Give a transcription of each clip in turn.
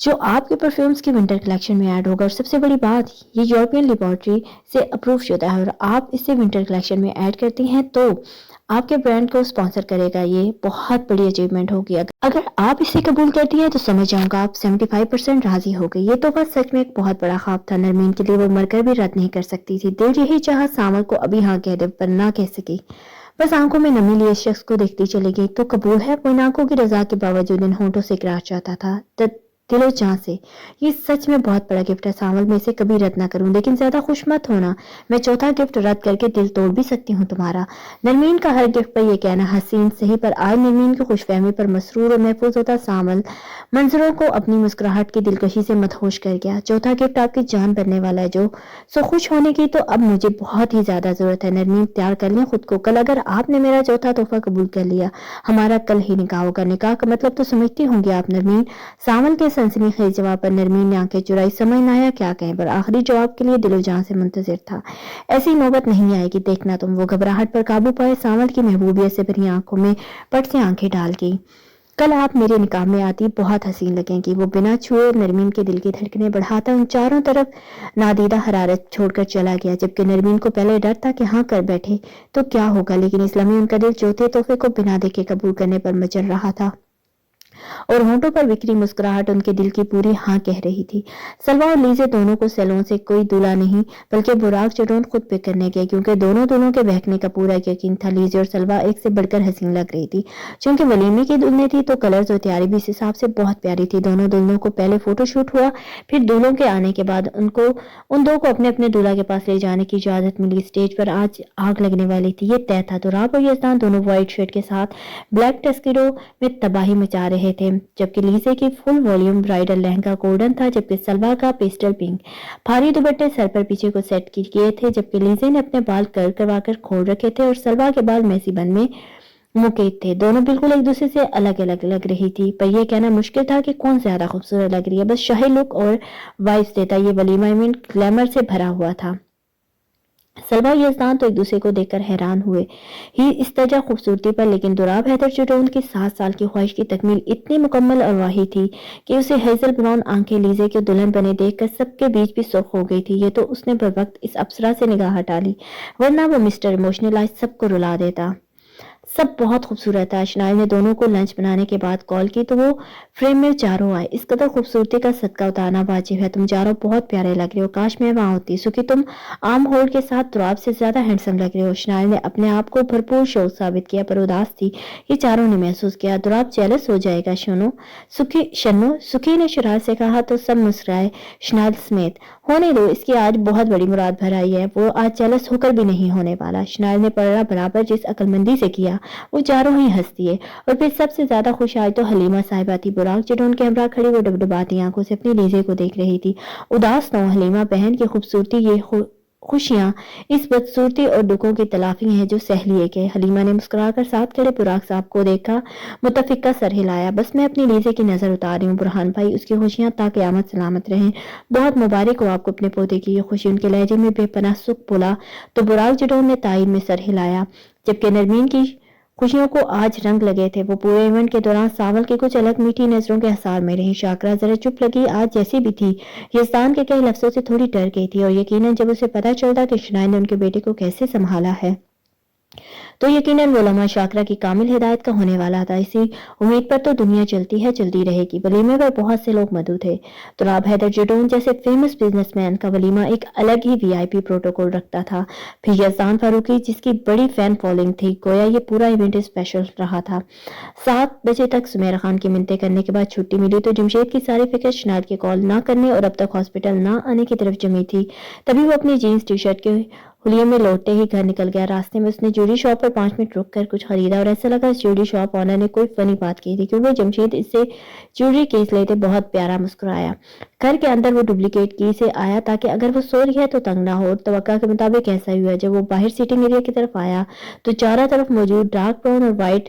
جو آپ کے پرفیومز کی ونٹر کلیکشن میں ایڈ ہوگا. اور سب سے بڑی بات، یہ یورپین لیبارٹری سے اپروو شدہ ہے اور آپ اسے ونٹر کلیکشن میں ایڈ کرتی ہیں تو آپ کے برانڈ کو سپانسر کرے گا. یہ بہت بڑی اچیومنٹ ہوگی. اگر آپ اسے قبول کرتی ہیں تو سمجھ جاؤں گا آپ 75% راضی ہو گئی. یہ تو بس سچ میں ایک بہت بڑا خواب تھا. نرمین کے لیے وہ مر کر بھی رد نہیں کر سکتی تھی. دل یہی چاہا سامل کو ابھی ہاں کہہ دے پر نہ کہہ سکی. بس آنکھوں میں نمی لیے اس شخص کو دیکھتی چلے گئی. تو قبول ہے؟ وہ آنکھوں کی رضا کے باوجود ان ہونٹوں سے اقرار چاہتا تھا دل و جان سے. یہ سچ میں بہت بڑا گفٹ ہے سامل، میں اسے کبھی رد نہ کروں. لیکن زیادہ خوش مت ہونا، میں چوتھا گفٹ رد کر کے دل توڑ بھی سکتی ہوں تمہارا. نرمین کا ہر گفٹ پر یہ کہنا حسین صحیح، پر آج نرمین کی خوش فہمی پر مسرور اور محفوظ ہوتا سامل منظروں کو اپنی مسکراہٹ کی دلکشی سے مدہوش کر گیا. چوتھا گفٹ آپ کی جان بننے والا ہے جو سو خوش ہونے کی تو اب مجھے بہت ہی زیادہ ضرورت ہے. نرمین تیار کر لیں خود کو. کل اگر آپ نے میرا چوتھا تحفہ قبول کر لیا، ہمارا کل ہی نکاح ہوگا. نکاح کا مطلب تو سمجھتی ہوں گی آپ نرمین؟ سامل کے سنسنی خیز جواب پر نرمین نے آنکھیں چرائی. سمجھ نہ آیا کیا کہیں، پر آخری جواب کے لیے دل و جان سے منتظر تھا. ایسی نوبت نہیں آئے گی دیکھنا تم. وہ گھبراہٹ پر قابو پائے سامل کی محبوبیت سے بھری آنکھوں میں پٹ سے آنکھیں ڈال گئی. کل آپ میرے نکاح میں آتی بہت حسین لگیں گی. وہ بنا چھوئے نرمین کے دل کی دھڑکنیں بڑھاتا ان چاروں طرف نادیدہ حرارت چھوڑ کر چلا گیا. جبکہ نرمین کو پہلے ڈر تھا کہ ہاں کر بیٹھے تو کیا ہوگا، لیکن اس لمحے ان کا دل چوتھے تحفے کو بنا دیکھے قبول کرنے پر مچل رہا تھا اور ہونٹوں پر بکھری مسکراہٹ ان کے دل کی پوری ہاں کہہ رہی تھی. سلوا اور لیزے دونوں کو سیلون سے کوئی دولہا نہیں بلکہ براق چٹون خود پک کرنے گئے، کیونکہ دونوں کے بہکنے کا پورا یقین تھا. لیزے اور سلوا ایک سے بڑھ کر حسین لگ رہی تھی. چونکہ ولیمے کی دلہنیں تھی تو کلرز اور تیاری بھی اس حساب سے بہت پیاری تھی. دونوں دلہنوں کو پہلے فوٹو شوٹ ہوا، پھر دولہوں کے آنے کے بعد ان دو کو اپنے اپنے دولہا کے پاس لے جانے کی اجازت ملی. اسٹیج پر آج آگ لگنے والی تھی، یہ طے تھا. دوراب اور یزدان دونوں وائٹ شرٹ کے ساتھ بلیک ٹسکیڈو میں تباہی مچا رہے تھے، جبکہ لیزے کی فل والیوم برائڈل لہنگا گولڈن تھا، جبکہ سلوا کا پیسٹل پنک. بھاری دوپٹے سر پر پیچھے کو سیٹ کیے تھے، جبکہ لیزے نے اپنے بال کروا کر کھول رکھے تھے اور سلوا کے بال میسی بن میں مقید تھے. دونوں بالکل ایک دوسرے سے الگ الگ لگ رہی تھی، پر یہ کہنا مشکل تھا کہ کون زیادہ خوبصورت لگ رہی ہے. بس شاہی لک اور وائبس دیتا یہ ولیمہ ایونٹ گلیمر سے بھرا ہوا تھا. سلوا یزدان تو ایک دوسرے کو دیکھ کر حیران ہوئے ہی اس درجہ خوبصورتی پر، لیکن دوراب حیدر چٹون کی 7 سال کی خواہش کی تکمیل اتنی مکمل اور واہی تھی کہ اسے ہیزل براؤن آنکھیں لیزے کے دلہن بنے دیکھ کر سب کے بیچ بھی سرخ ہو گئی تھی. یہ تو اس نے بروقت اس اپسرا سے نگاہ ہٹا لی، ورنہ وہ مسٹر ایموشنل آج سب کو رلا دیتا. سب بہت خوبصورت ہے. اشنائل نے دونوں کو لنچ بنانے کے بعد کال کی تو وہ فریم میں چاروں آئے. اس قدر خوبصورتی کا صدقہ اتارنا واجب ہے. تم چاروں بہت پیارے لگ رہے ہو، کاش میں وہاں ہوتی. سکی تم عام ہولڈ کے ساتھ دوراب سے زیادہ ہینڈسم لگ رہے ہو. اشنائل نے اپنے آپ کو بھرپور شوق ثابت کیا پر اداس تھی. یہ چاروں نے محسوس کیا. دوراب جیلس ہو جائے گا شنو. سکی نے شرارت سے کہا تو سب مسکرائے اشنائل سمیت. ہونے دو، اس کی آج بہت بڑی مراد بھر آئی ہے، وہ آج جیلس ہو کر بھی نہیں ہونے والا. اشنائل نے پڑھا برابر جس عقل مندی سے کیا وہ چاروں ہی ہنس دیے. اور پھر سب سے زیادہ خوش آج تو حلیمہ صاحبہ تھی. براق چٹون کے ہمراہ کھڑی وہ ڈبڈباتی آنکھوں سے اپنی لیزے کو دیکھ رہی تھی. اداس نہ ہو حلیمہ، بہن کی خوبصورتی یہ خوشیاں اس بدصورتی اور دکھوں کی تلافی ہیں جو سہ لیے گئے. حلیمہ نے مسکرا کر ساتھ کھڑے براق صاحب کو دیکھا، متفقہ سر ہلایا. بس میں اپنی لیزے کی نظر اتار رہی ہوں برہان بھائی، اس کی خوشیاں تا قیامت سلامت رہیں. بہت مبارک ہو آپ کو اپنے پوتے کی یہ خوشی. ان کے لہجے میں بے پناہ سکھ بولا تو براق چٹون نے تائید میں سر ہلایا. جبکہ نرمین کی خوشیوں کو آج رنگ لگے تھے. وہ پورے ایونٹ کے دوران ساول کی کچھ الگ میٹھی نظروں کے حصار میں رہی. شاکرہ ذرا چپ لگی آج جیسی بھی تھی. یزدان کے کئی لفظوں سے تھوڑی ڈر گئی تھی اور یقیناً جب اسے پتہ چلتا کہ اشنائل نے ان کے بیٹے کو کیسے سنبھالا ہے تو یقیناً وہ لمحہ شاکرہ کی کامل ہدایت کا ہونے والا تھا. اسی امید پر تو دنیا چلتی ہے، چلتی رہے گی. ولیمے پر بہت سے لوگ مدعو تھے. دوراب حیدر چٹون جیسے فیمس بزنس مین کا ولیمہ ایک الگ ہی VIP پروٹوکول رکھتا تھا. پھر یزدان فاروقی جس کی بڑی فین فالوئنگ تھی، گویا یہ پورا ایونٹ اسپیشل رہا تھا. 7 بجے تک سمیرہ خان کی منتیں کرنے کے بعد چھٹی ملی تو جمشید کی ساری فکر اشنائل کے کال نہ کرنے اور اب تک ہاسپٹل نہ آنے کی طرف جمی تھی. تبھی وہ اپنی جینز ٹی شرٹ کے حلیے میں لوٹتے ہی گھر نکل گیا. راستے میں اس نے جوڑی شاپ پر 5 منٹ رک کر کچھ خریدا اور ایسا لگا اس جوڑی شاپ آنر نے کوئی فنی بات کی تھی کیونکہ جمشید اس سے جوڑی کیس لیتے بہت پیارا مسکرایا. گھر کے اندر وہ ڈپلیکیٹ کی سے آیا تاکہ اگر وہ سو رہی ہے تو تنگ نہ ہو. توقع کے مطابق ایسا ہی ہوا. جب وہ باہر سیٹنگ ایریا کی طرف آیا تو چاروں طرف موجود ڈارک براؤن اور وائٹ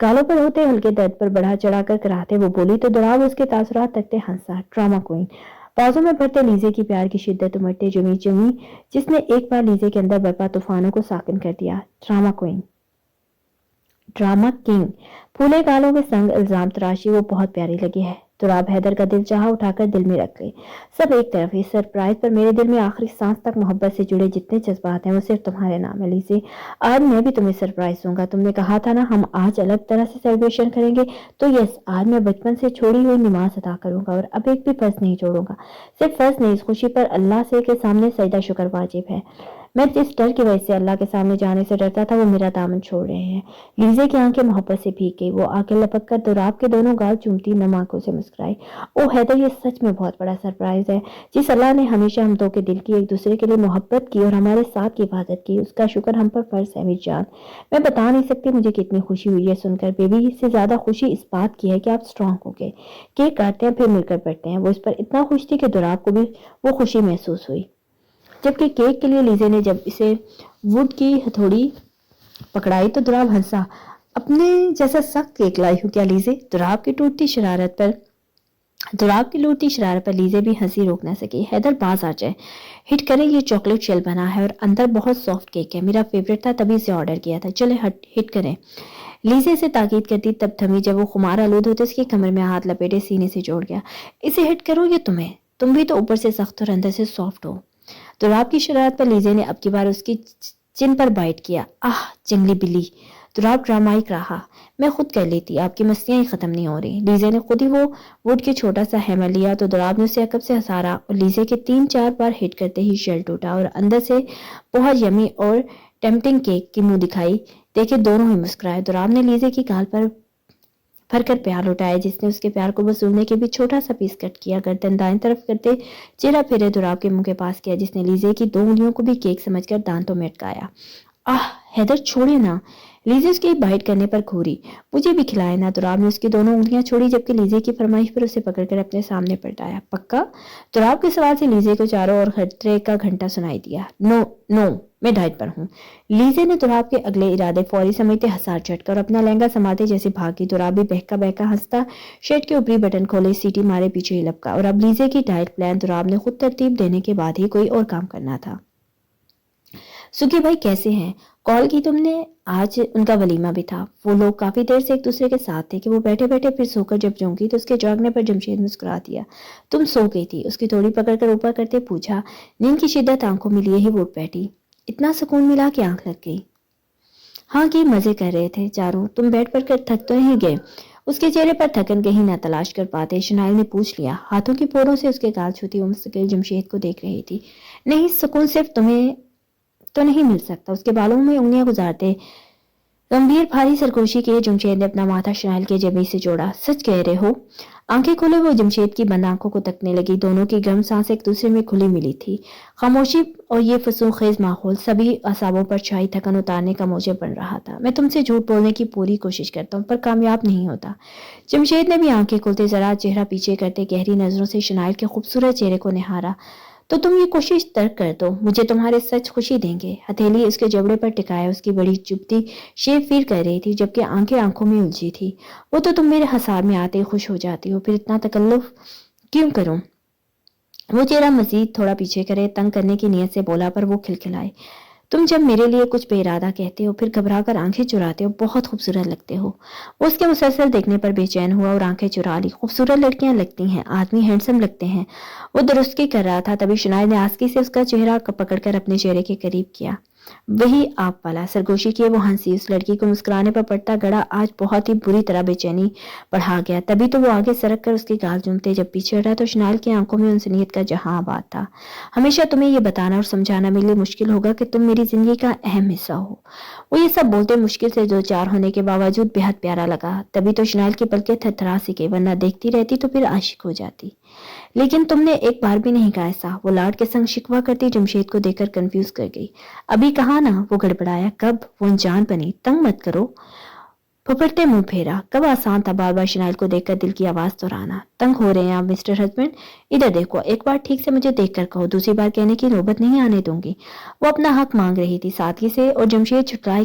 گالوں پر ہوتے ہلکے درد پر بڑھا چڑھا کر کراتے وہ بولی تو دراو اس کے تاثرات تکتے ہنسا. Drama queen. بازوں میں بھرتے لیزے کی پیار کی شدت امٹتے جمی جمی جس نے ایک بار لیزے کے اندر برپا طوفانوں کو ساکن کر دیا. Drama queen. Drama king. پھولے گالوں کے سنگ الزام تراشی وہ بہت پیاری لگی ہے. تراب حیدر کا دل چاہا اٹھا کر دل میں رکھ لے. سب ایک طرف اس سرپرائز پر میرے دل میں آخری سانس تک محبت سے جڑے جتنے جذبات ہیں وہ صرف تمہارے نام ہے لیزے. آج میں بھی تمہیں سرپرائز دوں گا. تم نے کہا تھا نا ہم آج الگ طرح سے سیلیبریشن کریں گے, تو یس, آج میں بچپن سے چھوڑی ہوئی نماز ادا کروں گا اور اب ایک بھی فرض نہیں چھوڑوں گا. صرف فرض نہیں, اس خوشی پر اللہ سے کے سامنے سجدہ شکر واجب ہے. میں جس ڈر کی وجہ سے اللہ کے سامنے جانے سے ڈرتا تھا وہ میرا دامن چھوڑ رہے ہیں. لیزے کی آنکھیں محبت سے بھیگ گئی. وہ آنکھیں لپک کر دوراب کے دونوں گال چومتی نم آنکھوں سے مسکرائی. او حیدر, یہ سچ میں بہت بڑا سرپرائز ہے. جس اللہ نے ہمیشہ ہم دو کے دل کی ایک دوسرے کے لیے محبت کی اور ہمارے ساتھ کی حفاظت کی, اس کا شکر ہم پر فرض ہے. میری جان, میں بتا نہیں سکتی مجھے کتنی خوشی ہوئی ہے سن کر. بیبی, اس سے زیادہ خوشی اس بات کی ہے کہ آپ اسٹرانگ ہو گئے. کیک کاٹتے ہیں پھر مل کر بیٹھتے ہیں. وہ اس پر اتنا خوش تھی کہ دوراب کو بھی وہ خوشی محسوس ہوئی. جبکہ کیک کے لیے لیزے نے جب اسے ووڈ کی ہتھوڑی پکڑائی تو دوراب ہنسا. اپنے جیسا سخت کیک لائی ہوں کیا لیزے؟ دوراب کی لوٹتی شرارت پر لیزے بھی ہنسی روک نہ سکی. حیدر باز آ جائے, ہٹ کریں, یہ چاکلیٹ شیل بنا ہے اور اندر بہت سافٹ کیک ہے, میرا فیوریٹ تھا تبھی اسے آرڈر کیا تھا, چلے ہٹ کریں. لیزے سے تاکید کرتی تب تھمی جب وہ خمار آلود ہوتے اس کی کمر میں ہاتھ لپیٹے سینے سے جوڑ گیا. اسے ہٹ کرو یہ تم بھی تو اوپر سے سخت اور اندر سے سافٹ ہو. دوراب کی شرارت پر لیزے نے اب کی بار اس کی چن پر بائٹ کیا. آہ جنگلی بلی. دوراب ڈرامائک رہا. میں خود کر لیتی, آپ کی مستیاں ہی ختم نہیں ہو رہی. لیزے نے خود ہی وہ ووڈ کے چھوٹا سا ہیمر لیا تو دوراب نے اسے عقب سے ہسارا اور لیزے کے 3-4 بار ہٹ کرتے ہی شیل ٹوٹا اور اندر سے بہت یمی اور ٹیمپٹنگ کیک کی منہ دکھائی دیکھے دونوں ہی مسکرائے. دوراب نے لیزے کی گال پر بھر کر پیار لوٹایا جس نے اس کے پیار کو وصولنے کے بھی چھوٹا سا پیس کٹ کیا. گردن دائیں طرف کرتے چہرہ پھیرے دوراب کے منہ کے پاس کیا جس نے لیزے کی 2 انگلیوں کو بھی کیک سمجھ کر دانتوں میں اٹکایا. آہ حیدر, چھوڑے نا. لیزے اس کی بائٹ کرنے پر گھوری. مجھے بھی کھلائے نا. دوراب نے اس کی 2 انگلیاں چھوڑی جبکہ لیزے کی فرمائش پر اسے پکڑ کر اپنے سامنے پلٹایا. پکا؟ دوراب کے سوال سے لیزے کو چاروں اور خطرے کا گھنٹا سنائی دیا. نو, میں ڈائٹ پر ہوں. لیزے نے دوراب کے اگلے ارادے فوری سمجھتے ہسار چٹکا اور اپنا لہنگا سنبھالتے جیسے بھاگی. دوراب بھی بہکا ہنستا شرٹ کے اوپری بٹن کھولے, سیٹی مارے پیچھے ہی لپکا. اور اب لیزے کی ڈائٹ پلان دوراب نے خود ترتیب دینے کے بعد ہی کوئی اور کام کرنا تھا. سکی بھائی کیسے ہیں؟ کال کی تم نے؟ آج ان کا ولیمہ بھی تھا. وہ لوگ کافی دیر سے ایک دوسرے کے ساتھ تھے کہ وہ بیٹھے پھر سو کر جب چونکی تو اس کے جاگنے پر جمشید مسکرا دیا. تم سو گئی تھی؟ اس کی تھوڑی پکڑ کر اوپر کرتے پوچھا. نیند کی شدت آنکھوں میں لیے ہی وہ اٹھ بیٹھی. اتنا سکون ملا کہ آنکھ لگ گئی. ہاں کی مزے کر رہے تھے چاروں. تم بیٹھ پر کر تھک تو نہیں گئے؟ اس کے چہرے پر تھکن کہیں نہ تلاش کر پاتے شنائل نے پوچھ لیا. ہاتھوں کی پوروں سے اس کے گال چھوتی وہ مستقل جمشید کو دیکھ رہی تھی. نہیں, سکون صرف تمہیں تو نہیں مل سکتا. اس کے بالوں میں انگلیاں گزارتے گمبھیر بھاری سرگوشی کے جمشید نے اپنا ماتھا شنائل کے جبیں سے جوڑا. سچ کہہ رہے ہو؟ آنکھیں کھولے وہ جمشید کی بند آنکھوں کو تکنے لگی. دونوں کی گرم سانس ایک دوسرے میں کھلی ملی تھی. خاموشی اور یہ فسوس خیز ماحول سبھی اعصابوں پر چھائی تھکن اتارنے کا موجب بن رہا تھا. میں تم سے جھوٹ بولنے کی پوری کوشش کرتا ہوں پر کامیاب نہیں ہوتا. جمشید نے بھی آنکھیں کھولتے ذرا چہرہ پیچھے کرتے گہری نظروں سے شنائل کے خوبصورت چہرے کو نہارا. تو تم یہ کوشش ترک کر دو, مجھے تمہارے سچ خوشی دیں گے. ہتھیلی اس کے جبڑے پر ٹکایا اس کی بڑی چپتی شیو فیر کر رہی تھی جبکہ آنکھیں آنکھوں میں الجھی تھی. وہ تو تم میرے حصار میں آتے ہی خوش ہو جاتی ہو, پھر اتنا تکلف کیوں کروں؟ وہ چہرہ مزید تھوڑا پیچھے کرے تنگ کرنے کی نیت سے بولا پر وہ کھلکھلائے. تم جب میرے لیے کچھ بے ارادہ کہتے ہو پھر گھبرا کر آنکھیں چراتے ہو, بہت خوبصورت لگتے ہو. وہ اس کے مسلسل دیکھنے پر بے چین ہوا اور آنکھیں چرا لی. خوبصورت لڑکیاں لگتی ہیں, آدمی ہینڈسم لگتے ہیں. وہ درستگی کر رہا تھا تبھی شنائل نے آسکی سے اس کا چہرہ پکڑ کر اپنے چہرے کے قریب کیا. وہی آپ والا. سرگوشی کیے وہ ہنسی. اس لڑکی کو مسکرانے پر پڑتا گڑا آج بہت ہی بری طرح بے چینی بڑھا گیا. تبھی تو وہ آگے سرک کر اس کی گال چومتے جب پیچھے ہٹا تو شنائل کی آنکھوں میں انسانیت کا جہاں آباد تھا. ہمیشہ تمہیں یہ بتانا اور سمجھانا میرے لیے مشکل ہوگا کہ تم میری زندگی کا اہم حصہ ہو. وہ یہ سب بولتے مشکل سے 2-4 ہونے کے باوجود بےحد پیارا لگا. تبھی تو شنائل کی پلکیں تھرتھرا سی گئی, ورنہ دیکھتی رہتی تو پھر عاشق ہو جاتی. لیکن تم نے ایک بار بھی نہیں کہا ایسا. وہ لاڈ کے سنگ شکوا کرتی جمشید کو دیکھ کر کنفیوز کر گئی. ابھی کہا نا. وہ گڑبڑایا. کب؟ وہ انجان بنی. تنگ مت کرو. پھپڑتے منہ پھیرا. کب آسان تھا بار بار شنائل کو دیکھ کر دل کی آواز دہرانا. تنگ ہو رہے ہیں آپ مسٹر ہسبینڈ؟ ادھر دیکھو, ایک بار ٹھیک سے مجھے دیکھ کر کہو, دوسری بار کہنے کی نوبت نہیں آنے دوں گی. وہ اپنا حق مانگ رہی تھی سادگی سے اور جمشید چھٹکائے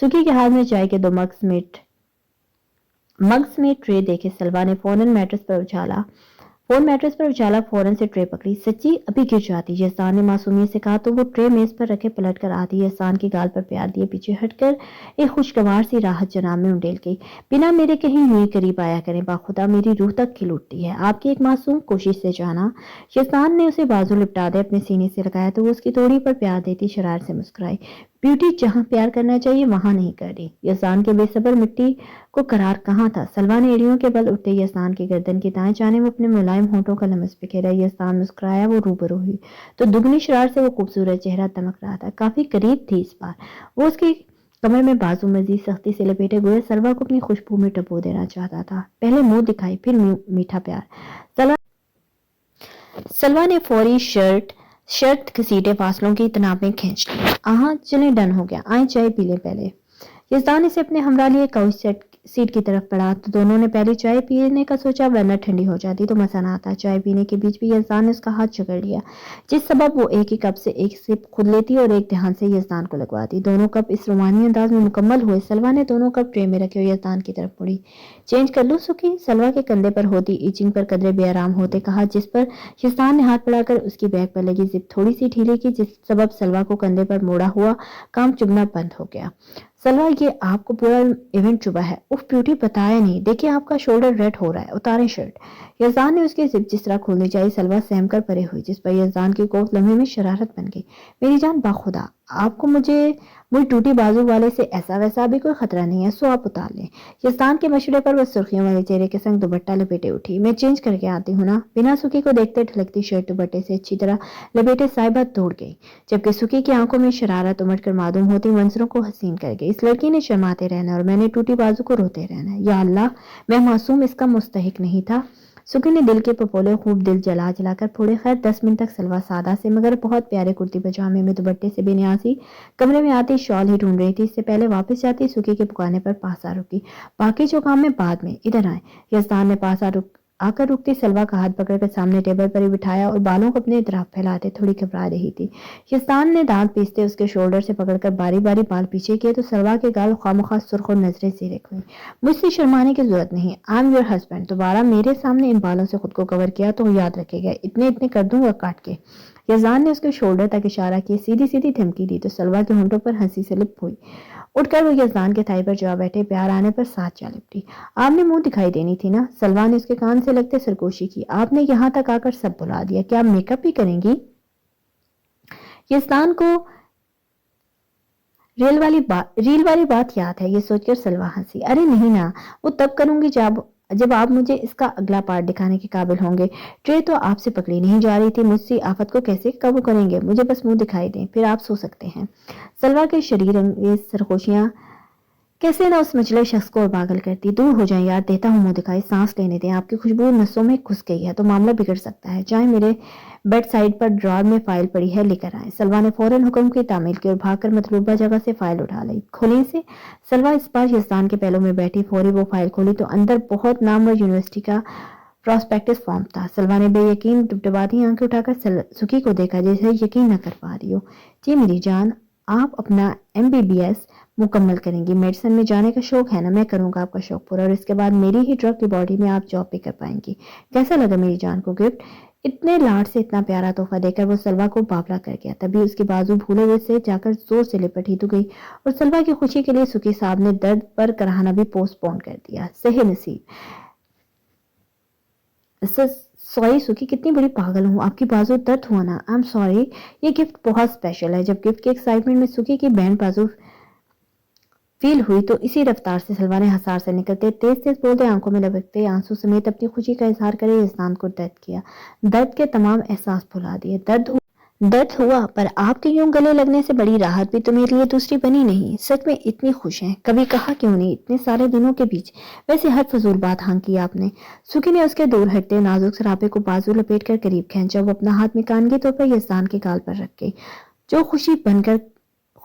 سکی کے ہاتھ میں چائے کے 2 مگز میں ٹرے دیکھے سلوا نے فون میٹرس پر اچھالا، فوراً سے ٹرے پکڑی. سچی ابھی گر جاتی، یزدان نے معصومیت سے کہا تو وہ ٹرے میز پر رکھے پلٹ کر آتی. یزدان کی گال پر پیار دیے پیچھے ہٹ کر ایک خوشگوار سی راحت جناب میں انڈیل گئی. بنا میرے کہیں یوں ہی قریب آیا کریں، باخدا میری روح تک کھل اٹھتی ہے آپ کی ایک معصوم کوشش سے جانا. یزدان نے اسے بازو لپٹا دے اپنے سینے سے لگایا تو وہ اس کی توڑی پر پیار دیتی شرارت سے مسکرائی. بیوٹی جہاں پیار کرنا چاہیے وہاں نہیں کر رہی. یزدان کے بے صبر مٹی کو قرار کہاں تھا. سلوا نے ایڑیوں کے بل اٹھتے یزدان کی گردن کی دائیں جانب اپنے ملائم ہونٹوں کا لمس بکھیرا. یزدان مسکرایا، وہ روبرو ہوئی تو دگنی شرارت سے وہ خوبصورت چہرہ دمک رہا تھا. کافی قریب تھی اس بار. وہ اس کی کمر میں بازو مزید سختی سے لپیٹے گویا سلوا کو اپنی خوشبو میں ڈبو دینا چاہتا تھا. پہلے منہ دکھائی پھر میٹھا پیار. سلوا نے فوری شرط گھسیٹے فاصلوں کی تنابیں کھینچ لی. آہاں چلیں، ڈن ہو گیا، آئیں چائے پی لیں پہلے. یزدان اسے اپنے ہمراہ لیے کوچ سیٹ کی طرف پڑا تو دونوں نے پہلے چائے پینے کا سوچا ورنہ ٹھنڈی ہو جاتی تو مزہ نہ آتا. چائے پینے کے بیچ بھی یزدان نے اس کا ہاتھ جکڑ لیا جس سبب وہ ایک ہی کپ سے ایک سپ خود لیتی اور ایک دھیان سے یزدان کو لگواتی. دونوں کپ اس رومانی انداز میں مکمل ہوئے. سلوا نے دونوں کپ ٹرے میں رکھے اور یزدان کی طرف مڑی. چینج کر لوں سکی؟ سلوا کے کندھے پر ہوتی ایچنگ پر قدرے بے آرام ہوتے کہا جس پر یزدان نے ہاتھ پڑا کر اس کی بیک پر لگی زپ تھوڑی سی ڈھیلی کی جس سبب سلوا کو کندھے پر موڑا ہوا کام چبھنا بند ہو گیا. سلوا یہ آپ کو پورا ایونٹ چبھا ہے. اف بیوٹی بتایا نہیں، دیکھیں آپ کا شولڈر ریڈ ہو رہا ہے، اتاریں شرٹ. یزدان نے اس کی زپ جس طرح کھولنی چاہی سلوا سہم کر پرے ہوئی جس پر یزدان کی کوفت لمحے میں شرارت بن گئی. میری جان باخدا آپ کو مجھے ٹوٹی بازو والے سے ایسا ویسا بھی کوئی خطرہ نہیں ہے سو آپ اتار لیں. یزدان کے مشورے پر وہ سرخیوں والے چہرے کے سنگ دوپٹہ لپیٹے اٹھی. میں چینج کر کے آتی ہوں نا. بنا سکی کو دیکھتے ڈھلکتی شرٹ دوپٹے سے اچھی طرح لپیٹے صاحبہ دوڑ گئی جبکہ سکی کی آنکھوں میں شرارت امٹ کر معدوم ہوتی منظروں کو حسین کر گئی. اس لڑکی نے شرماتے رہنا اور میں نے ٹوٹی بازو کو روتے رہنا. یا اللہ میں معصوم اس کا مستحق نہیں تھا. سکی نے دل کے پپولے خوب دل جلا جلا کر پھوڑے. خیر 10 منٹ تک سلوا سادہ سے مگر بہت پیارے کرتی پجامے میں دوپٹے سے بے نیازی کمرے میں آتی شال ہی ڈھونڈ رہی تھی. اس سے پہلے واپس جاتی سکی کے پکانے پر پاس آ رکی. باقی جو کام میں بعد میں، ادھر آئیں. یزدان نے پاس آ کر رکتی سلوا کا ہاتھ پکڑ کر سامنے ٹیبل پر ہی بٹھایا اور بالوں کو اپنے اطراف پھیلاتے تھوڑی گھبرا رہی تھی. یزدان نے دانت پیستے اس کے شولڈر سے پکڑ کر باری باری بال پیچھے کیے تو سلوا کے گال خواہ سرخ اور نظریں زیرے ہوئی. مجھ سے شرمانے کی ضرورت نہیں. I am your husband. دوبارہ میرے سامنے ان بالوں سے خود کو کور کیا تو یاد رکھے گا اتنے کر دوں گا کاٹ کے. یزدان نے اس کے شولڈر تک اشارہ کیا. سیدھی دھمکی دی تو سلوا کے ہونٹوں پر ہنسی سے لپ ہوئی. اٹھ کر وہ یزدان کے تھائی پر جا بیٹھے. پیار آنے پر ساتھ جا لپٹی. آپ نے منہ دکھائی دینی تھی نا. سلوا نے اس کے کان سے لگتے سرگوشی کی. آپ نے یہاں تک آ کر سب بلا دیا. کیا آپ میک اپ بھی کریں گی؟ یزدان کو ریل والی بات یاد ہے. یہ سوچ کر سلوا ہنسی. ارے نہیں نا، وہ تب کروں گی جب آپ مجھے اس کا اگلا پارٹ دکھانے کے قابل ہوں گے. ٹرے تو آپ سے پکڑی نہیں جا رہی تھی. مجھ سے آفت کو کیسے قابو کریں گے؟ مجھے بس منہ دکھائی دیں پھر آپ سو سکتے ہیں. سلوا کے شریر انگیز سرخوشیاں کیسے نہ اس مچلے شخص کو پاگل کرتی. دور ہو جائیں یار، دیتا ہوں منہ دکھائی. سانس لینے دیں. آپ کی خوشبو نسوں میں گھس گئی ہے تو معاملہ بگڑ سکتا ہے. جائیں، میرے بیڈ سائڈ پر ڈرار میں فائل پڑی ہے، لے کر آئیں. سلوا نے فوراً حکم کی تعمیل کی اور بھاگ کر مطلوبہ جگہ سے فائل اٹھا لی. کھولیں سے. سلوا اس بار یزدان کے پہلو میں بیٹھی. فوری وہ فائل کھولی تو اندر بہت نامور یونیورسٹی کا پراسپیکٹس فارم تھا. سلوا نے بے یقین ڈبڈباتی آنکھیں اٹھا کر سکی کو دیکھا جیسے یقین نہ کر پا رہی ہو. جی میری جان، آپ اپنا MBBS مکمل کریں گی. میڈیسن میں جانے کا شوق ہے نا. میں کروں گا آپ کا شوق پورا اور اس کے بعد میری ہی ڈرگ کی باڈی میں آپ جاب بھی کر پائیں گی. کیسا لگا میری جان کو گفٹ؟ اتنے لاڈ سے اتنا پیارا تحفہ دے کر وہ سلوا کو بابلا کر گیا. تبھی اس کی بازو بھولے ہوئے سے جا کر زور سے لپٹ ہی تو گئی اور سلوا کی خوشی کے لیے سکی صاحب نے درد پر کراہنا بھی پوسٹ پون کر دیا. صحیح نصیب. سوری سکی، کتنی بڑی پاگل ہوں. آپ کی بازو درد ہوا نا. I am sorry. یہ گفٹ بہت اسپیشل ہے. جب گفٹ کی ایکسائٹمنٹ میں سکی کی بینڈ بازو فیل ہوئی تو اسی رفتار سے سلوا نے حسار سے نکلتے تیز بولتے آنکھوں میں لپکتے آنسو سمیت اپنی خوشی کا اظہار کرے یزدان کو درد کیا. درد کے تمام احساس بھلا دیے. درد ہوا پر آپ کے یوں گلے لگنے سے بڑی راحت بھی تو میرے لیے دوسری بنی نہیں. سچ میں اتنی خوش ہیں. کبھی کہا کیوں نہیں اتنے سارے دنوں کے بیچ. ویسے ہر فضول بات ہاں کی آپ نے. سکی نے اس کے دور ہٹتے نازک سراپے کو بازو لپیٹ کر قریب کھینچا. وہ اپنا ہاتھ مکانگی طور پر یزدان کے گال پر رکھ گئی. جو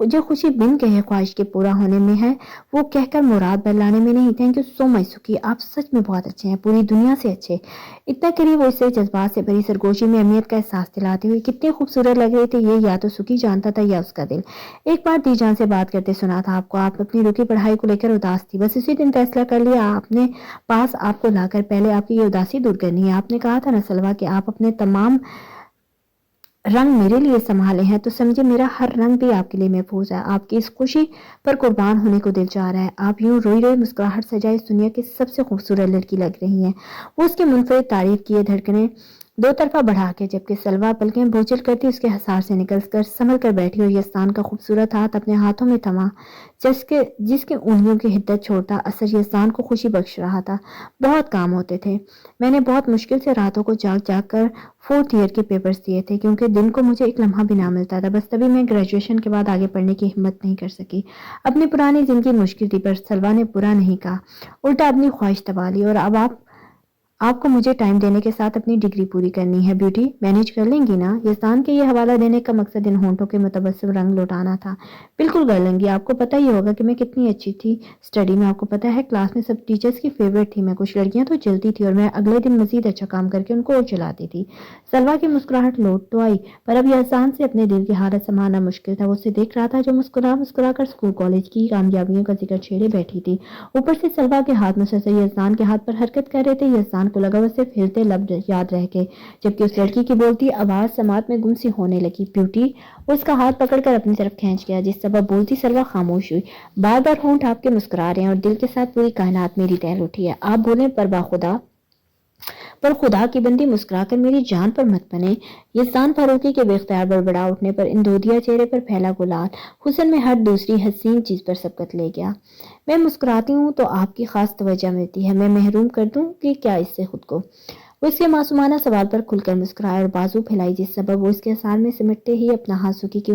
جو خوشی بن کہے خواہش کے پورا ہونے میں ہے، وہ کہہ کر مراد بلانے میں نہیں۔ تھینک یو سو مچ سکی، آپ سچ میں بہت اچھے ہیں، پوری دنیا سے اچھے۔ اتنا قریب وہ اسے جذبات سے بھری سرگوشی میں اہمیت کا احساس دلاتے ہوئے کتنے خوبصورت لگ رہے تھے، یہ یا تو سکی جانتا تھا یا اس کا دل۔ ایک بار دی جان سے بات کرتے سنا تھا آپ کو، آپ اپنی رکی پڑھائی کو لے کر اداس تھی، بس اسی دن فیصلہ کر لیا آپ نے پاس آپ کو لا کر پہلے آپ کی یہ اداسی دور کرنی ہے۔ آپ نے کہا تھا نا سلوا کہ آپ اپنے تمام رنگ میرے لیے سنبھالے ہیں، تو سمجھے میرا ہر رنگ بھی آپ کے لیے محفوظ ہے۔ آپ کی اس خوشی پر قربان ہونے کو دل چاہ رہا ہے۔ آپ یوں روئی روئی مسکراہٹ سجائے اس دنیا کی سب سے خوبصورت لڑکی لگ رہی ہیں۔ وہ اس کی منفرد تعریف کیے دھڑکنیں دو طرفہ بڑھا کے، جبکہ سلوا پلکیں بوجھل کرتی اس کے حصار سے نکل کر سنبھل کر بیٹھی اور یزدان کا خوبصورت ہاتھ اپنے ہاتھوں میں تھما، جس کے انگلیوں کی حدت چھوڑتا اثر یزدان کو خوشی بخش رہا تھا۔ بہت کام ہوتے تھے، میں نے بہت مشکل سے راتوں کو جاگ جاگ کر 4th ایئر کے پیپرز دیے تھے، کیونکہ دن کو مجھے ایک لمحہ بھی نہ ملتا تھا، بس تبھی میں گریجویشن کے بعد آگے پڑھنے کی ہمت نہیں کر سکی۔ اپنی پرانی زندگی مشکل تھی، پر سلوا نے برا نہیں کہا، الٹا اپنی خواہش دبا لی۔ اور اب آپ کو مجھے ٹائم دینے کے ساتھ اپنی ڈگری پوری کرنی ہے بیوٹی، مینیج کر لیں گی نا؟ یزدان کے یہ حوالہ دینے کا مقصد ان ہونٹوں کے متبسم رنگ لوٹانا تھا۔ بالکل کر لیں گی، آپ کو پتہ ہی ہوگا کہ میں کتنی اچھی تھی اسٹڈی میں، آپ کو پتہ ہے کلاس میں سب ٹیچرز کی فیورٹ تھی میں، کچھ لڑکیاں تو جلتی تھی اور میں اگلے دن مزید اچھا کام کر کے ان کو اور چلاتی تھی۔ سلوا کی مسکراہٹ لوٹ تو آئی، پر اب یزدان سے اپنے دل کی حالت سنبھالنا مشکل تھا۔ وہ اسے دیکھ رہا تھا جو مسکرا مسکرا کر اسکول کالج کی کامیابیوں کا ذکر چھیڑے بیٹھی تھی، اوپر سے سلوا کے ہاتھ مسلسل یزدان کے ہاتھ پر حرکت کر رہے تھے۔ یزدان کو لگا وہ صرف ہلتے لب یاد رہ گئے، جبکہ اس لڑکی کی بولتی آواز سماعت میں گم سی ہونے لگی۔ بیوٹی، وہ اس کا ہاتھ پکڑ کر اپنی طرف کھینچ گیا، جس سبب بولتی سلوا خاموش ہوئی۔ بار بار ہونٹ آپ کے مسکرا رہے ہیں اور دل کے ساتھ پوری کائنات میری دہل اٹھی ہے، آپ بولیں پر خدا کی بندی مسکرا کر میری جان پر مت بنے۔ یزدان فاروقی کے بے اختیار بڑبڑا اٹھنے پر ان دودیا چہرے پر پھیلا گلال حسن میں ہر دوسری حسین چیز پر سبقت لے گیا۔ میں مسکراتی ہوں تو آپ کی خاص توجہ ملتی ہے، میں محروم کر دوں گی کیا اس سے خود کو؟ وہ اس کے معصومانہ سوال پر کھل کر مسکرائے اور بازو پھیلائی، جس سبب وہ اس کے اثار میں سمٹتے ہی اپنا ہاتھ سکی کی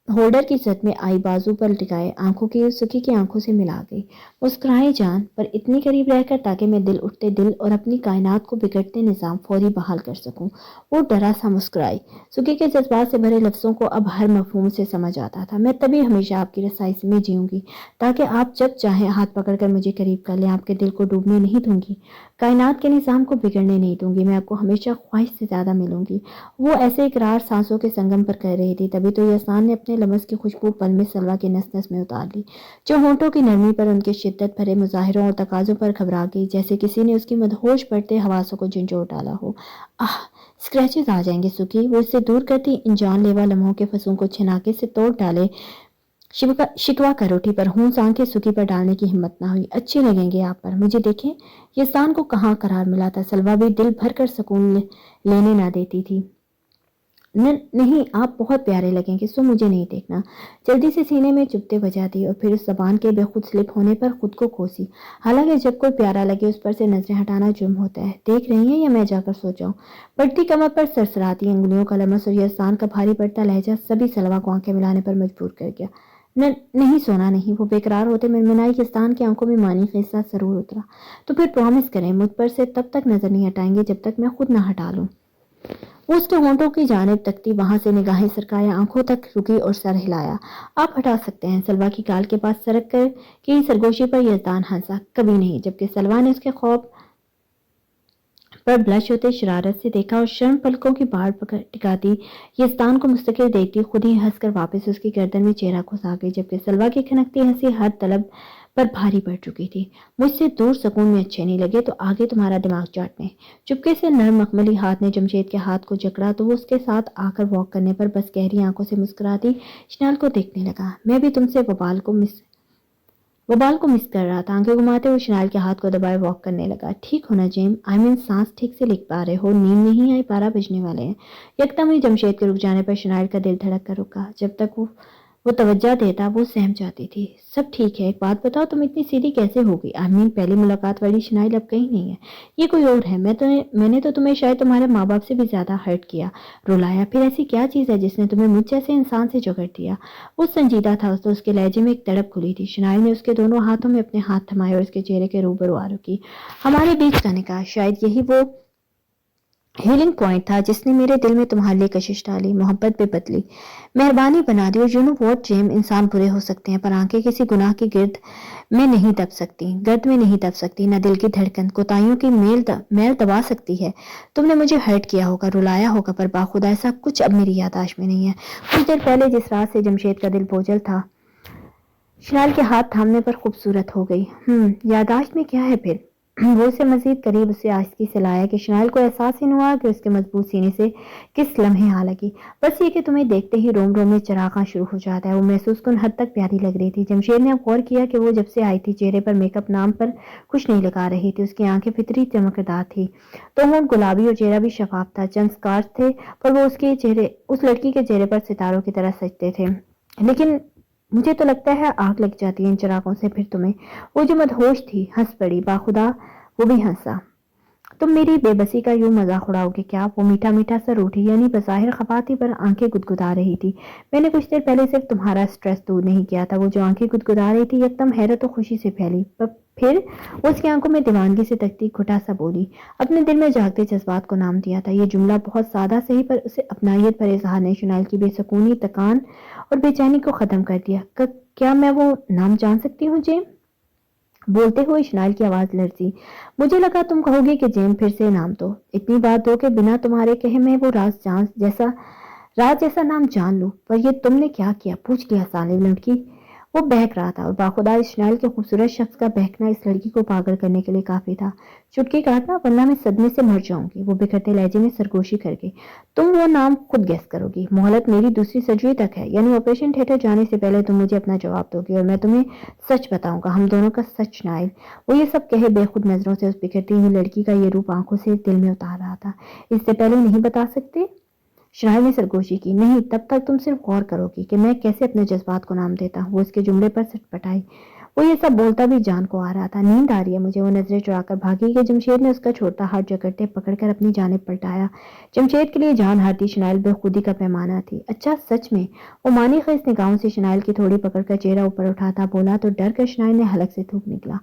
ہولڈر کی زد میں آئی بازو پر ٹکائے سکی کی آنکھوں سے ملا گئی۔ مسکرائے جان، پر اتنی قریب رہ کر تاکہ میں دل اٹھتے دل اور اپنی کائنات کو بگڑتے نظام فوری بحال کر سکوں۔ وہ ڈرا سا مسکرائی، سکی کے جذبات سے بھرے لفظوں کو اب ہر مفہوم سے سمجھ آتا تھا۔ میں تبھی ہمیشہ آپ کی رسائی میں جیوں گی، تاکہ آپ جب چاہیں ہاتھ پکڑ کر مجھے قریب کر لیں۔ آپ کے دل کو ڈوبنے نہیں دوں گی، کائنات کے نظام کو بگڑنے نہیں دوں گی، میں آپ کو ہمیشہ خواہش سے زیادہ ملوں گی۔ وہ ایسے اقرار سانسوں کے سنگم پر کر رہی تھی، تبھی تو یزدان نے اپنے لمس کی خوشبو پل میں سلوا کے نس نس میں اتار لی، جو ہونٹوں کی نرمی پر ان کے شدت بھرے مظاہروں اور تقاضوں پر گھبرا گئی، جیسے کسی نے اس کی مدہوش پڑتے حواسوں کو جھنجھوڑ ڈالا ہو۔ اسکریچز آ جائیں گے سکی، وہ اس سے دور کرتی ان جان لیوا لمحوں کے فسوں کو چھناکے سے توڑ ڈالے شکوا کر اٹھی، پر ہونس آنکھیں سکی پر ڈالنے کی ہمت نہ ہوئی۔ اچھے لگیں گے آپ پر، مجھے دیکھیں۔ یزدان کو کہاں قرار ملا تھا، سلوا بھی دل بھر کر سکون لینے نہ دیتی تھی۔ نہیں، آپ بہت پیارے لگیں گے، سو مجھے نہیں دیکھنا، جلدی سے سینے میں چپتے بجا دی اور پھر اس زبان کے بے خود سلپ ہونے پر خود کو کوسی۔ حالانکہ جب کوئی پیارا لگے اس پر سے نظریں ہٹانا جرم ہوتا ہے۔ دیکھ رہی ہیں یا میں جا کر سو جاؤں؟ بڑھتی کمر پر سرسراتی انگلیوں کا لمس اور یزدان کا بھاری پڑتا لہجہ سبھی سلوا کو آنکھیں ملانے پر مجبور کر گیا۔ نہیں سونا نہیں، وہ بےقرار ہوتے منمنائی۔ یزدان کی آنکھوں میں مانی خیزہ سرور اترا۔ تو پھر پرومس کریں، مجھ پر سے تب تک نظر نہیں ہٹائیں گے جب تک میں خود نہ ہٹا لوں۔ وہ اس کے ہونٹوں کی جانب تکتی، وہاں سے نگاہیں سرکائے آنکھوں تک رکی اور سر ہلایا۔ آپ ہٹا سکتے ہیں۔ سلوا کی گال کے پاس سرک کر کی سرگوشی پر یزدان ہنسا، کبھی نہیں، جبکہ سلوا نے اس کے خواب پر بلش ہوتے شرارت سے دیکھا اور شرم پلکوں کی باڑ ٹکاتی یزدان کو مستقل دیکھتی خود ہی ہنس کر واپس اس کی گردن میں چہرہ گھسا گئی، جبکہ سلوا کی کھنکتی ہنسی ہر طلب پر بھاری پڑ چکی تھی۔ مجھ سے دور سکون میں اچھے نہیں لگے تو آگے تمہارا دماغ چاٹنے۔ چپکے سے نرم مخملی ہاتھ نے جمشید کے ہاتھ کو جکڑا تو وہ اس کے ساتھ آ کر واک کرنے پر بس گہری آنکھوں سے مسکراتی شنال کو دیکھنے لگا۔ میں بھی تم سے وبال کو مس کر رہا تھا۔ آنکھیں گھماتے ہوئے شنال کے ہاتھ کو دبائے واک کرنے لگا۔ ٹھیک ہونا جیم، سانس ٹھیک سے لکھ پا رہے ہو؟ نیند نہیں آئی، 12 بجنے والے ہیں۔ یکدم ہی جمشید کے رک جانے پر شنال کا دل دھڑک کر رکا۔ جب تک وہ توجہ دیتا وہ سہم جاتی تھی۔ سب ٹھیک ہے، ایک بات بتاؤ، تم اتنی سیدھی کیسے ہو گئی؟ پہلی ملاقات والی شنائل اب کہیں نہیں ہے، یہ کوئی اور ہے۔ میں نے تو تمہیں شاید تمہارے ماں باپ سے بھی زیادہ ہرٹ کیا، رلایا، پھر ایسی کیا چیز ہے جس نے تمہیں مجھ جیسے انسان سے جھگڑ دیا؟ وہ سنجیدہ تھا تو اس کے لہجے میں ایک تڑپ کھلی تھی۔ شنائل نے اس کے دونوں ہاتھوں میں اپنے ہاتھ تھمائے اور اس کے چہرے کے روبرو آ رکی۔ ہمارے بیچ کا نکاح، شاید یہی وہ ہیلنگ پوائنٹ تھا جس نے میرے دل میں تمہارے لیے کشش ڈالی، محبت پہ بدلی، مہربانی بنا دی. اور یو نو واٹ جیم، انسان برے ہو سکتے ہیں پر آنکھیں کسی گناہ کی گرد میں نہیں دب سکتی، نہ دل کی دھڑکن کوتاہیوں کی میل دبا سکتی ہے. تم نے مجھے ہرٹ کیا ہوگا، رلایا ہوگا، پر باخدا ایسا کچھ اب میری یادداشت میں نہیں ہے. کچھ دیر پہلے جس رات سے جمشید کا دل بوجھل تھا شنال کے ہاتھ تھامنے پر خوبصورت ہو گئی. یادداشت میں کیا ہے پھر؟ وہ اسے مزید قریب اسے آہستگی سے لایا کہ شنال کو احساس ہی نہ ہوا کہ اس کے مضبوط سینے سے کس لمحے آ لگی. بس یہ کہ تمہیں دیکھتے ہی روم روم میں چراغاں شروع ہو جاتا ہے. وہ محسوس کن حد تک پیاری لگ رہی تھی. جمشید نے اب غور کیا کہ وہ جب سے آئی تھی چہرے پر میک اپ نام پر کچھ نہیں لگا رہی تھی. اس کی آنکھیں فطری چمکدار تھی تو ہونٹ گلابی اور چہرہ بھی شفاف تھا. چند سکارز تھے پر وہ اس لڑکی کے چہرے پر ستاروں کی طرح سجتے تھے. لیکن مجھے تو لگتا ہے آگ لگ جاتی ہے ان چراغوں سے. پھر تمہیں وہ جو مدہوش تھی ہنس پڑی. باخدا وہ بھی ہنسا. تم میری بے بسی کا یوں مذاق اڑاؤ گے کیا؟ وہ میٹھا میٹھا سر اٹھی، یعنی بظاہر خفا تھی پر آنکھیں گدگدا رہی تھی. میں نے کچھ دیر پہلے صرف تمہارا سٹریس دور نہیں کیا تھا. وہ جو آنکھیں گدگدا رہی تھی یکدم حیرت و خوشی سے پھیلی. پھر وہ اس کی آنکھوں میں دیوانگی سے تکتی گھٹا سا بولی. اپنے دل میں جاگتے جذبات کو نام دیا تھا. یہ جملہ بہت سادہ صحیح پر اسے اپنائیت پر اظہار نے شنال کی بے سکونی، تکان اور بے چینی کو ختم کر دیا. کیا میں وہ نام جان سکتی ہوں جیم؟ بولتے ہوئے شنال کی آواز لرزی. مجھے لگا تم کہو گے کہ جیم پھر سے نام دو. اتنی بات دو کہ بنا تمہارے کہے میں وہ راز جیسا نام جان لوں. پر یہ تم نے کیا کیا؟ پوچھ لیا ظالم لڑکی. وہ بہک رہا تھا اور باخدا شنال کے خوبصورت شخص کا بہکنا اس لڑکی کو پاگل کرنے کے لیے کافی تھا. چٹکی کاٹنا ورنہ میں صدمے سے مر جاؤں گی. وہ بکھرتے لہجے میں سرگوشی کر گئی. تم وہ نام خود گیس کرو گی. مہلت میری دوسری سرجری تک ہے، یعنی آپریشن تھیٹر جانے سے پہلے تم مجھے اپنا جواب دو گی اور میں تمہیں سچ بتاؤں گا، ہم دونوں کا سچ نائل. وہ یہ سب کہے بے خود نظروں سے اس بکھرتی ہوئی لڑکی کا یہ روپ آنکھوں سے دل میں اتار رہا تھا. اس سے پہلے نہیں بتا سکتے؟ شنال نے سرگوشی کی. نہیں، تب تک تم صرف غور کرو گی کہ میں کیسے اپنے جذبات کو نام دیتا ہوں. وہ اس کے جملے پر سٹ پٹائی. وہ یہ سب بولتا بھی جان کو آ رہا تھا. نیند آ رہی ہے مجھے. وہ نظریں چڑھا کر بھاگی کہ جمشید نے اس کا چھوٹا ہاتھ جکڑتے پکڑ کر اپنی جانب پلٹایا. جمشید کے لیے جان ہارتی شنال بے خودی کا پیمانہ تھی. اچھا سچ میں؟ وہ مانی خیز نگاہوں سے شنال کی تھوڑی پکڑ کر چہرہ اوپر اٹھاتا بولا تو ڈر کر شنال نے حلق سے تھوک نکلا.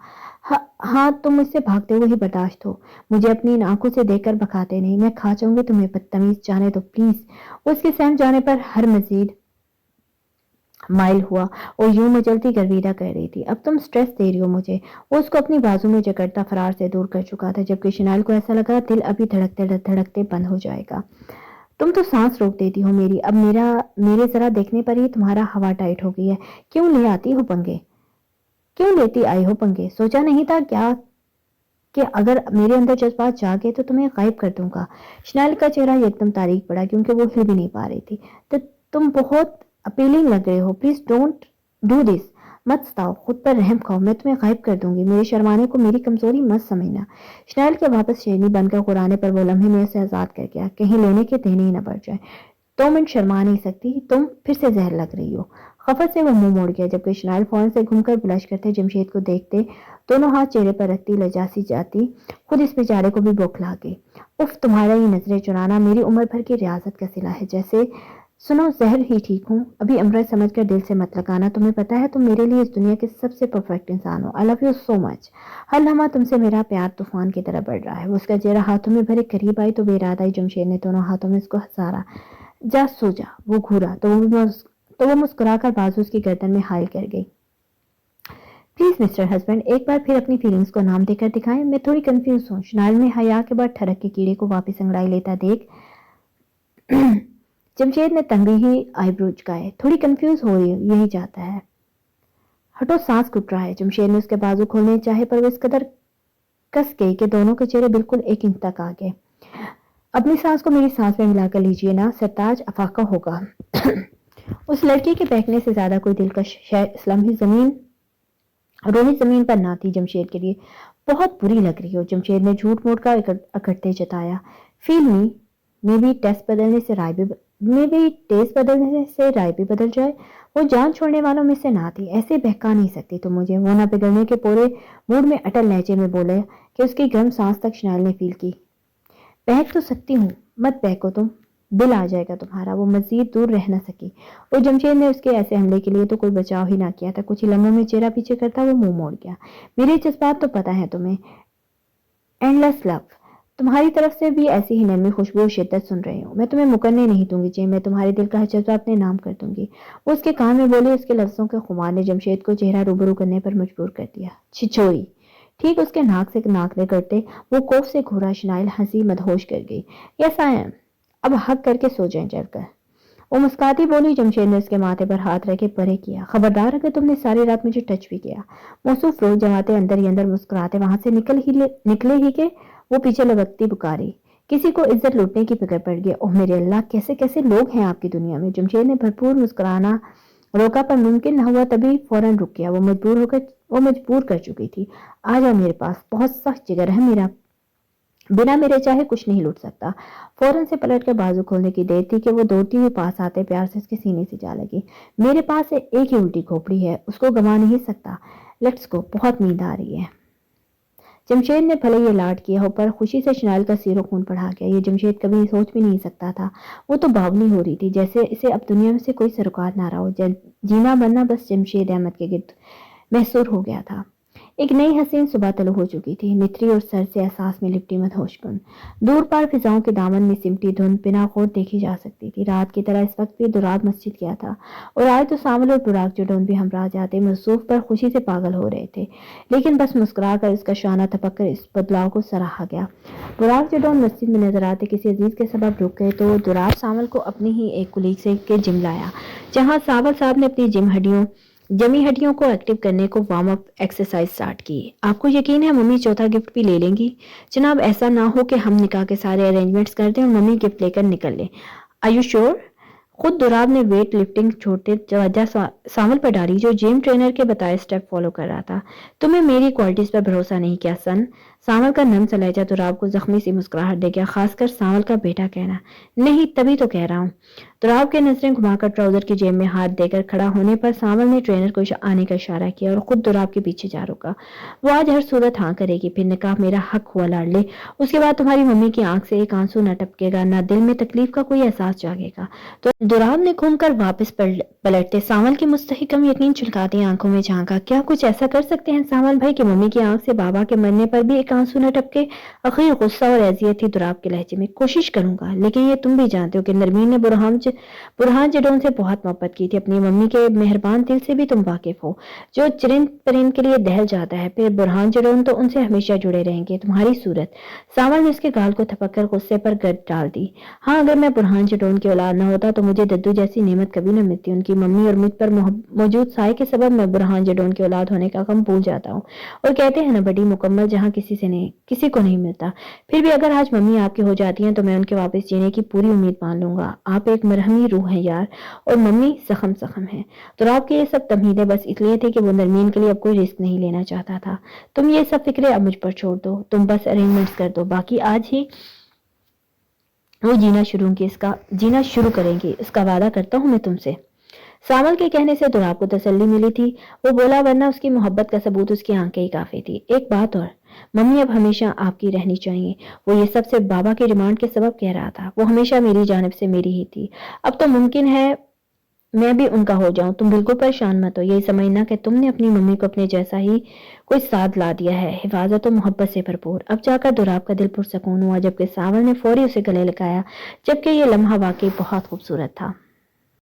ہاں تم مجھ سے بھاگتے ہوئے ہی برداشت ہو. مجھے اپنی ان آنکھوں سے دیکھ کر بکھاتے نہیں. میں کھا جاؤں گی تمہیں بدتمیز. جانے تو پلیز. اس کے سہم جانے پر ہر مزید مائل ہوا اور یوں مچلتی گرویدہ کہہ رہی تھی. اب تم سٹریس دے رہی ہو مجھے. وہ اس کو اپنی بازو میں جکڑتا فرار سے دور کر چکا تھا جبکہ شنال کو ایسا لگا دل ابھی دھڑکتے بند ہو جائے گا. تم تو سانس روک دیتی ہو میری. اب میرے ذرا دیکھنے پر ہی تمہارا ہوا ٹائٹ ہو گئی ہے. کیوں لے آتی ہو پنگے؟ کیوں لیتی آئی ہو پنگے؟ سوچا نہیں تھا کیا کہ اگر میرے اندر جذبات جاگے تو تمہیں غائب کر دوں گا. شنال کا چہرہ یکدم تاریک پڑا کیونکہ وہ ہل بھی نہیں پا رہی تھی. تم بہت اپیلنگ لگ رہے ہو. Please don't do this. مت ستاؤ، خود پر رحم کھاؤ. میں تمہیں غائب کر دوں گی. میرے شرمانے کو میری کمزوری مت سمجھنا. شنال کے واپس شیرنی بن کر قرانے پر وہ لمحے میں اسے آزاد کر گیا. کہیں لینے کے دینے ہی نہ بڑھ جائے. 2 منٹ شرما نہیں سکتی تم؟ پھر سے زہر لگ رہی ہو. خفت سے وہ منہ موڑ گیا جبکہ شنال فوراً سے گھوم کر بلش کرتے جمشید کو دیکھتے دونوں ہاتھ چہرے پر رکھتی لجاسی جاتی. خود اس بیچارے کو بھی بوکھلا گئی. اف، تمہارا یہ نظریں چرانا میری عمر بھر کی ریاضت کا صلہ ہے. جیسے سنو، زہر ہی ٹھیک ہوں. ابھی امرت سمجھ کر دل سے مت لگانا. تمہیں پتا ہے تم میرے لیے اس دنیا کے سب سے پرفیکٹ انسان ہو. آئی لو یو سو مچ. ہر لمحہ تم سے میرا پیار طوفان کی طرح بڑھ رہا ہے. وہ اس کا چہرہ ہاتھوں میں بھرے قریب آئی تو بے ارادہ ہی جمشید نے دونوں ہاتھوں میں اس کو ہسارا. جا سو جا. وہ گھورا تو وہ مسکرا کر بازو اس کی گردن میں حائل کر گئی. پلیز مسٹر ہسبینڈ، ایک بار پھر اپنی فیلنگز کو نام دے کر دکھائیں. میں تھوڑی کنفیوز ہوں. شنال میں حیا کے بعد ٹھڑک کے کیڑے کو واپس انگڑائی لیتا دیکھ جمشید نے تنگی ہی آئی برو جھکائے. تھوڑی کنفیوز ہو رہی ہوں، یہی چاہتا ہے. ہٹو، سانس گھٹ رہا ہے. جمشید نے اس کے بازو کھولنے چاہے پر وہ اس قدر کس گئی کہ دونوں کے چہرے بالکل 1 انچ تک آ گئے. اپنی سانس کو میری سانس میں ملا کر لیجئے نا سرتاج، افاقہ ہوگا. اس لڑکی کے بہکنے سے زیادہ کوئی دلکش شے اس لمحے روحی زمین پر نہ تھی جمشید کے لیے. بہت بری لگ رہی ہو. جمشید نے جھوٹ موٹ کا اکڑتے جتایا. فیل می بھی ٹیسٹ بدلنے سے رائے بھی بدل جائے. وہ جان چھوڑنے والوں میں سے نہ تھی. ایسے بہکا نہیں سکتی تم مجھے. وہ نہ پگھلنے کے پورے موڈ میں اٹل لہجے میں بولے کہ اس کی گرم سانس تک شنال نے فیل کی. بہک تو سکتی ہوں. مت بہکو تم، دل آ جائے گا تمہارا. وہ مزید دور رہ نہ سکی اور جمشید نے اس کے ایسے حملے کے لیے تو کوئی بچاؤ ہی نہ کیا تھا. کچھ ہی لمحوں میں چہرہ پیچھے کرتا وہ منہ موڑ گیا. میرے جذبات تو پتہ ہے تمہیں. اینڈ لیس لو. تمہاری طرف سے بھی ایسی ہی نرمی، خوشبو اور شدت سن رہی ہوں۔ میں تمہیں مکرنے نہیں دوں گی جے، میں تمہارے دل کا ہر جذبہ اپنے نام کر دوں گی۔ وہ اس کے کان میں بولی، اس کے لفظوں کے خمار نے جمشید کو چہرہ روبرو کرنے پر مجبور کر دیا۔ چھچوئی! ٹھیک اس کے ناک سے ناک رگڑتے وہ کوف سے گھورا شنائل ہنسی مدہوش کر گئی۔ یس آئی ایم، اب حق کر کے سو جائیں چل کر۔ وہ مسکراتی بولی۔ جمشید نے اس کے ماتھے پر ہاتھ رکھے پرے کیا۔ خبردار اگر تم نے ساری رات مجھے ٹچ بھی کیا۔ موصوف روح جماتے اندر ہی اندر مسکراتے وہاں سے نکلے ہی کہ وہ پیچھے لگتی پکاری، کسی کو عزت لوٹنے کی فکر پڑ گئی۔ اوہ میرے اللہ، کیسے کیسے لوگ ہیں آپ کی دنیا میں۔ جمشید نے بھرپور مسکرانا روکا پر ممکن نہ ہوا، تبھی فوراً رک گیا۔ وہ مجبور کر چکی تھی۔ آ جا میرے پاس، بہت سخت جگر ہے میرا، بنا میرے چاہے کچھ نہیں لوٹ سکتا۔ فوراً سے پلٹ کر بازو کھولنے کی دیر تھی کہ وہ دوڑتی ہوئی پاس آتے پیار سے اس کے سینے سے جا لگی۔ میرے پاس ایک ہی الٹی کھوپڑی ہے، اس کو گنوا نہیں سکتا۔ لیٹس گو، بہت نیند آ رہی ہے۔ جمشید نے بھلے یہ لاڈ کیا ہو پر خوشی سے شنائل کا سیر و خون بڑھا گیا۔ یہ جمشید کبھی سوچ بھی نہیں سکتا تھا۔ وہ تو باونی ہو رہی تھی، جیسے اسے اب دنیا میں سے کوئی سروکار نہ رہا ہو۔ جینا مرنا بس جمشید احمد کے گرد محصور ہو گیا تھا۔ ایک نئی حسین صبح طلوع ہو چکی تھی، نتری اور سر سے احساس میں لپٹی مدہوش کن۔ دور پار فضاؤں کے دامن میں سمٹی دھند بنا خود دیکھی جا سکتی تھی۔ رات کی طرح اس وقت بھی دوراب مسجد گیا تھا، اور آج تو سانول اور براق جڈون بھی ہمراہ جاتے موصوف پر خوشی سے پاگل ہو رہے تھے، لیکن بس مسکرا کر اس کا شانہ تھپک کر اس بدلاؤ کو سراہا گیا۔ براق جڈون مسجد میں نظر آتے کسی عزیز کے سبب رک گئے تو دوراب سانول کو اپنی ہی ایک کلیگ سے کے جم لایا، جہاں سانول صاحب نے اپنی جمی ہڈیوں کو ایکٹیو کرنے کو وارم اپ ایکسرسائز سٹارٹ کی۔ آپ کو یقین ہے ممی چوتھا گفٹ بھی لے لیں گی؟ جناب ایسا نہ ہو کہ ہم نکاح کے سارے ارینجمنٹس کر دیں اور ممی گفٹ لے کر نکل لیں۔ Are you sure? خود دوراب نے ویٹ لفٹنگ چھوڑتے توجہ سانول پر ڈالی، جو جم ٹرینر کے بتائے سٹیپ فالو کر رہا تھا۔ تمہیں میری کوالٹیز پر بھروسہ نہیں کیا سن؟ سانول کا نم سا لہجہ دوراب کو زخمی سی مسکراہٹ دے گیا، خاص کر سانول کا بیٹا کہنا۔ نہیں، تبھی تو کہہ رہا ہوں۔ دوراب کے نظریں گھما کر ٹراؤزر کی جیب میں ہاتھ دے کر کھڑا ہونے پر سانول نے ٹرینر کو آنے کا اشارہ کیا اور خود دوراب کے پیچھے جا رکا۔ وہ آج ہر صورت ہاں کرے گی، پھر نکاح میرا حق ہوا لاڈلے۔ اس کے بعد تمہاری ممی کی آنکھ سے ایک آنسو نہ ٹپکے گا، نہ دل میں تکلیف کا کوئی احساس جاگے گا۔ تو دوراب نے گھوم کر واپس پلٹتے سانول کی مستحکم یقین چلکاتی آنکھوں میں جھانکا۔ کیا کچھ ایسا کر سکتے ہیں سانول بھائی کہ ممی کی آنکھ سے بابا کے مرنے پر بھی ایک آنسو نہ ٹپکے؟ اخیر غصہ اور اذیت تھی دوراب کے لہجے میں۔ کوشش کروں گا، لیکن یہ تم بھی جانتے ہو کہ نرمین نے برہان جڈون سے بہت محبت کی تھی۔ اپنی ممی کے مہربان دل سے بھی تم واقف ہو، جو چرند پرند کے لیے دہل جاتا ہے، پھر برہان جڈون تو ان سے ہمیشہ جڑے رہیں گے۔ تمہاری صورت، سانول نے اس کے گال کو تھپک کر غصے پر گرد ڈال دی۔ ہاں، اگر میں برہان جڈون کی اولاد نہ ہوتا تو مجھے ددو جیسی نعمت کبھی نہ ملتی۔ ان کی ممی اور مجھ پر موجود سائے کے سبب میں برہان جڈون کی اولاد ہونے کا غم بھول جاتا ہوں، اور کہتے ہیں نا بڑی مکمل جہاں کسی کو نہیں ملتا۔ پھر بھی اگر آج ممی آپ کی ہو جاتی ہیں تو میں ان کے واپس جینے کی پوری امید مان لوں گا۔ آپ ایک مرہمی روح ہیں یار، اور ممی زخم ہے۔ دوراب کی یہ سب تمہیدیں بس اس لیے تھی کہ وہ نرمین کے لیے اب کوئی رسک نہیں لینا چاہتا تھا۔ تم یہ سب فکریں اب مجھ پر چھوڑ دو، تم بس ارینجمنٹس کر دو، باقی آج ہی وہ جینا شروع کریں گی، اس کا وعدہ کرتا ہوں میں تم سے۔ سانول کے کہنے سے دوراب کو تسلی ملی تھی، وہ بولا، ورنہ اس کی محبت کا ثبوت اس کی آنکھیں ہی کافی تھی۔ ایک بات اور، ممی اب ہمیشہ آپ کی رہنی چاہیے۔ وہ یہ سب سے بابا کی ڈیمانڈ کے سبب کہہ رہا تھا، وہ ہمیشہ میری جانب سے میری ہی تھی۔ اب تو ممکن ہے میں بھی ان کا ہو جاؤں۔ تم بالکل پریشان مت ہو، یہی سمجھنا کہ تم نے اپنی ممی کو اپنے جیسا ہی کوئی ساتھ لا دیا ہے، حفاظت و محبت سے بھرپور۔ اب جا کر دوراب کا دل پرسکون ہوا، جبکہ سانول نے فوری اسے گلے لگایا، جبکہ یہ لمحہ واقعی بہت خوبصورت تھا۔